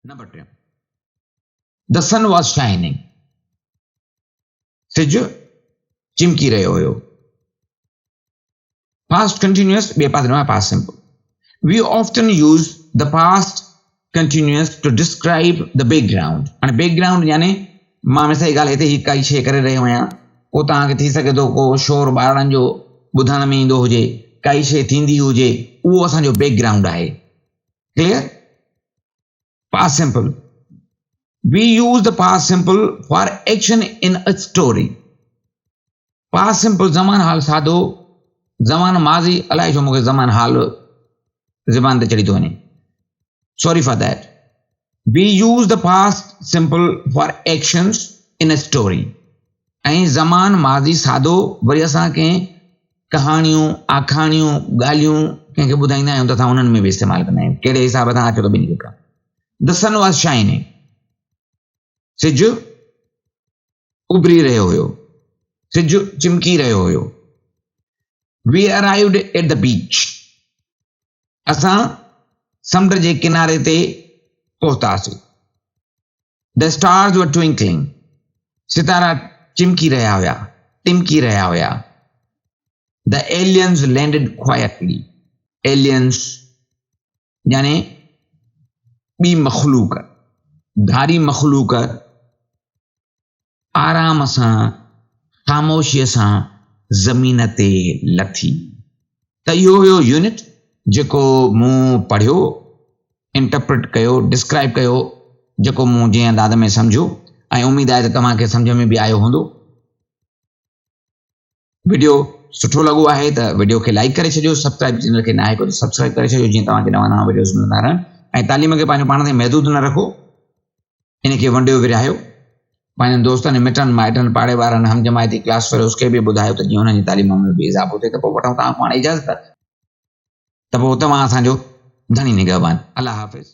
Number 2. The sun was shining. सिज चिमकी रहियो हुयो. Past continuous બે પાત્રમાં past simple. We often use the past continuous to describe the background. અને background यानी मां में सही ॻाल्हि हिते ही काई शइ करे रहियो आहियां. को तव्हांखे थी सघे थो को शोर ॿारनि जो ॿुधण में ईंदो हुजे, काई शइ थींदी हुजे, उहो असांजो बैकग्राउंड आहे. Clear? Past simple. We use the past simple for action in a story. Past simple ज़मान हाल सादो, ज़मान माज़ी अलाए छो मूंखे ज़मान हाल ज़बान ते चढ़ी थो वञे. Sorry for that. We use the past simple for actions in a story. ऐं ज़मान माज़ी सादो वरी असां कंहिं कहाणियूं, आखाणियूं, ॻाल्हियूं कंहिंखे ॿुधाईंदा आहियूं त असां उन्हनि में बि इस्तेमालु कंदा आहियूं. कहिड़े हिसाब सां अचो त ॿिनी खे. The sun was shining. सिज उभरी रहियो हुयो. सिज चिमकी रहियो हुयो. We arrived at the beach. असां समुंड जे किनारे ते पहुतासीं. The stars were twinkling. सितारा चिमकी रहिया हुया, टिमकी रहिया हुया. The aliens landed quietly. Aliens यानी ॿी मखलूक, धारी मखलूक आराम सां ख़ामोशीअ सां ज़मीन ते लथी. त इहो हुयो यूनिट जेको मूं पढ़ियो, इंटरप्रेट कयो, डिस्क्राइब कयो, जेको मूं जंहिं अंदाज़ में सम्झो, ऐं उमेद आहे त तव्हांखे सम्झ में बि आयो हूंदो. वीडियो सुठो लॻो आहे त वीडियो खे लाइक करे छॾियो. सब्सक्राइब चैनल खे न आहे को सब्सक्राइब करे छॾियो जीअं तव्हांखे नवां नवां वीडियोज़ मिलंदा रहनि. ऐं तालीम खे पंहिंजो पाण ते महदूद न रखो, इन खे वंडियो विरिहायो. पंहिंजनि दोस्तनि मिटनि माइटनि पाड़े वारनि हम जमायती क्लास फेलोज़ खे बि ॿुधायो त जीअं हुननि जी तालीम में बि इज़ाफ़ो थिए. त पोइ वठूं तव्हां पाण इजाज़त, त पोइ तव्हां असांजो धनी निगहबान. अल्लाह हाफ़िज़.